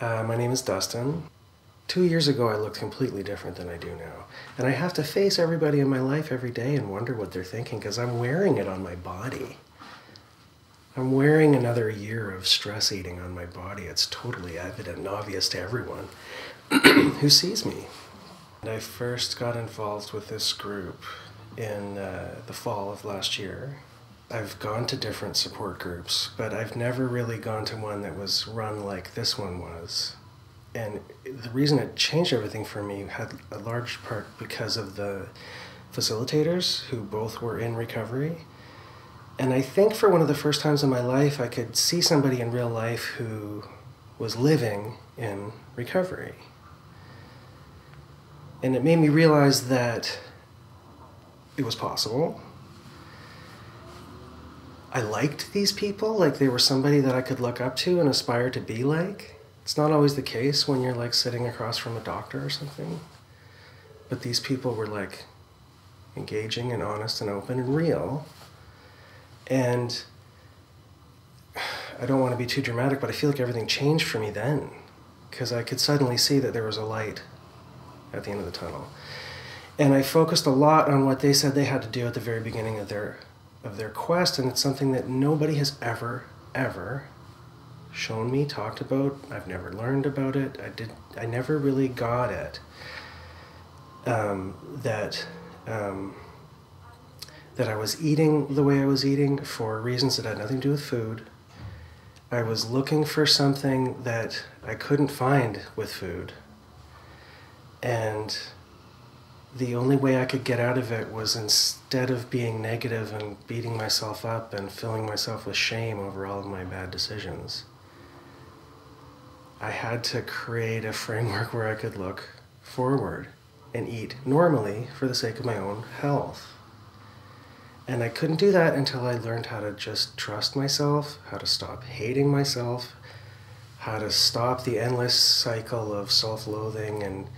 My name is Dustin. 2 years ago, I looked completely different than I do now. And I have to face everybody in my life every day and wonder what they're thinking because I'm wearing it on my body. I'm wearing another year of stress eating on my body. It's totally evident and obvious to everyone who sees me. And I first got involved with this group in the fall of last year. I've gone to different support groups, but I've never really gone to one that was run like this one was. And the reason it changed everything for me had a large part because of the facilitators who both were in recovery. And I think for one of the first times in my life, I could see somebody in real life who was living in recovery. And it made me realize that it was possible. I liked these people, like they were somebody that I could look up to and aspire to be like. It's not always the case when you're like sitting across from a doctor or something. But these people were like engaging and honest and open and real. And I don't want to be too dramatic, but I feel like everything changed for me then. Because I could suddenly see that there was a light at the end of the tunnel. And I focused a lot on what they said they had to do at the very beginning of their quest, and it's something that nobody has ever shown me, talked about. I've never learned about it. I never really got it. That I was eating the way I was eating for reasons that had nothing to do with food. I was looking for something that I couldn't find with food. And the only way I could get out of it was, instead of being negative and beating myself up and filling myself with shame over all of my bad decisions, I had to create a framework where I could look forward and eat normally for the sake of my own health. And I couldn't do that until I learned how to just trust myself, how to stop hating myself, how to stop the endless cycle of self-loathing and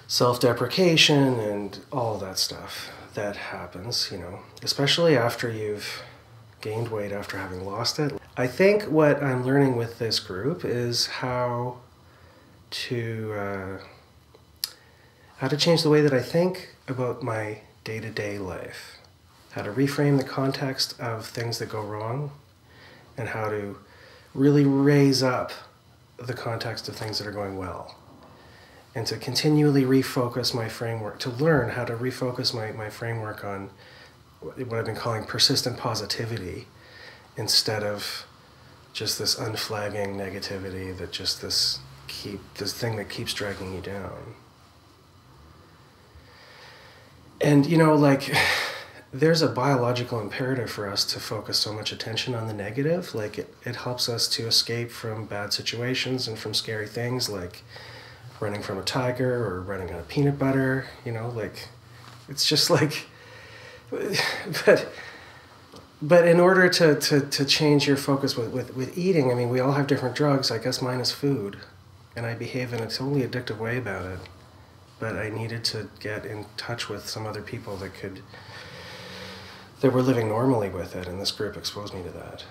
self-deprecation and all that stuff that happens, you know, especially after you've gained weight after having lost it. I think what I'm learning with this group is how to change the way that I think about my day-to-day life, how to reframe the context of things that go wrong, and how to really raise up the context of things that are going well. And to continually refocus my framework, to learn how to refocus my framework on what I've been calling persistent positivity, instead of just this unflagging negativity that just this thing that keeps dragging you down. And you know, like, there's a biological imperative for us to focus so much attention on the negative. Like it helps us to escape from bad situations and from scary things, like running from a tiger or running out of peanut butter, you know, like, it's just like, but in order to change your focus with eating, I mean, we all have different drugs. I guess mine is food, and I behave in a totally addictive way about it. But I needed to get in touch with some other people that were living normally with it, and this group exposed me to that.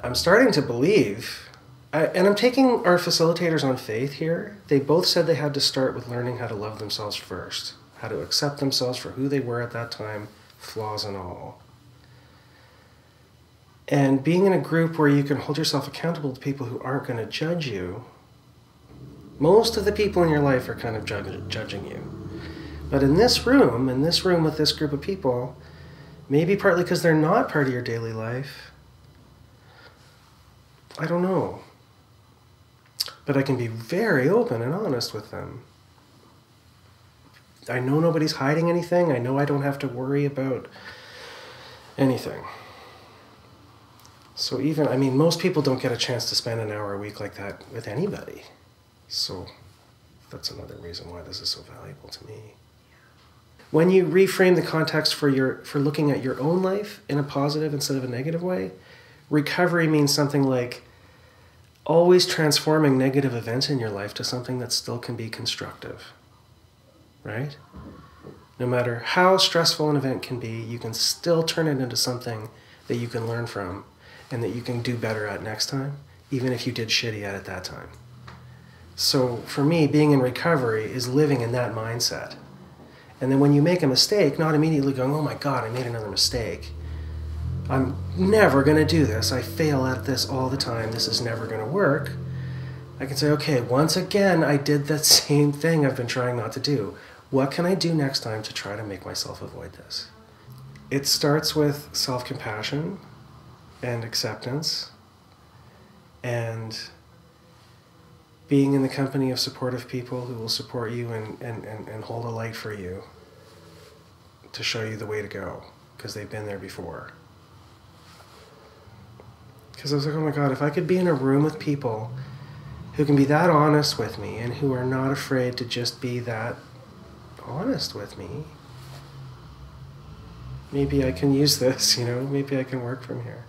I'm starting to believe, and I'm taking our facilitators on faith here. They both said they had to start with learning how to love themselves first, how to accept themselves for who they were at that time, flaws and all. And being in a group where you can hold yourself accountable to people who aren't going to judge you. Most of the people in your life are kind of judging you. But in this room with this group of people, maybe partly because they're not part of your daily life, I don't know. But I can be very open and honest with them. I know nobody's hiding anything. I know I don't have to worry about anything. So even, I mean, most people don't get a chance to spend an hour a week like that with anybody. So that's another reason why this is so valuable to me. When you reframe the context for looking at your own life in a positive instead of a negative way, recovery means something like always transforming negative events in your life to something that still can be constructive, right? No matter how stressful an event can be, you can still turn it into something that you can learn from and that you can do better at next time, even if you did shitty at it that time. So for me, being in recovery is living in that mindset. And then when you make a mistake, not immediately going, oh my God, I made another mistake. I'm never going to do this. I fail at this all the time. This is never going to work. I can say, okay, once again, I did that same thing I've been trying not to do. What can I do next time to try to make myself avoid this? It starts with self-compassion and acceptance and being in the company of supportive people who will support you and hold a light for you to show you the way to go because they've been there before. Because I was like, oh my God, if I could be in a room with people who can be that honest with me and who are not afraid to just be that honest with me, maybe I can use this, maybe I can work from here.